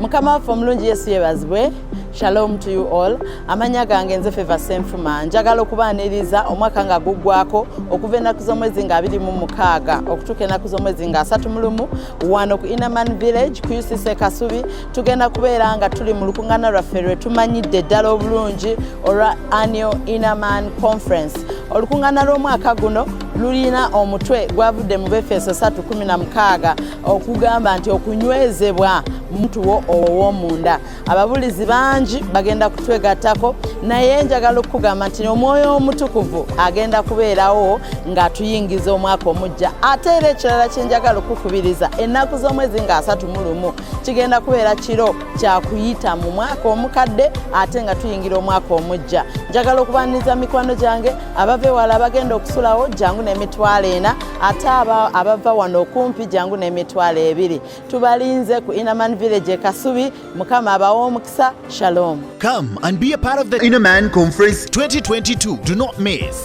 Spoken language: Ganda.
Mukama waffe omulungi Yesu yeebazibwe. Shalom to you all. Amanya gange nze Favour Inviting. Njagala okubaaniriza omwaka nga guggwako okuva ennaku z'omwezi nga 26 okutuuka ennaku z'omwezi nga 31 wano ku InnerMan village ku UCC Kasubi tugenda kubeera nga tuli mu lukuŋŋaana lwaffe lwe tumanyidde ddala obulungi olwa annual InnerMan conference. Olukuŋŋaana lw'omwaka guno lulina omutwe gwavudde mu Befeso 3:16 okugamba nti okunywezebwa muntu wo ow'omunda. Ababulizi bangi bagenda kutwegattako naye njagala okugamba nti omwoyo omutukuvu agenda kubeerawo nga tuyingiza omwaka omujja. Ate era ekirala kyenjagala okukubiriza ennaku z'omwezi nga 31 kigenda kubeera kiro kya kuyita mu mwaka omukadde ate nga tuyingira omwaka omujja. Njagala okubaaniriza mikwano gyange abava ewala abagenda okusulawo jangu n'emitwalo 4 ate abava wano okumpi jangu n'emitwalo 2. Tubalinze ku InnerMan village Kasubi. Mukama abawe omukisa. Shalom. Come and be a part of the InnerMan Conference 2022. Do not miss.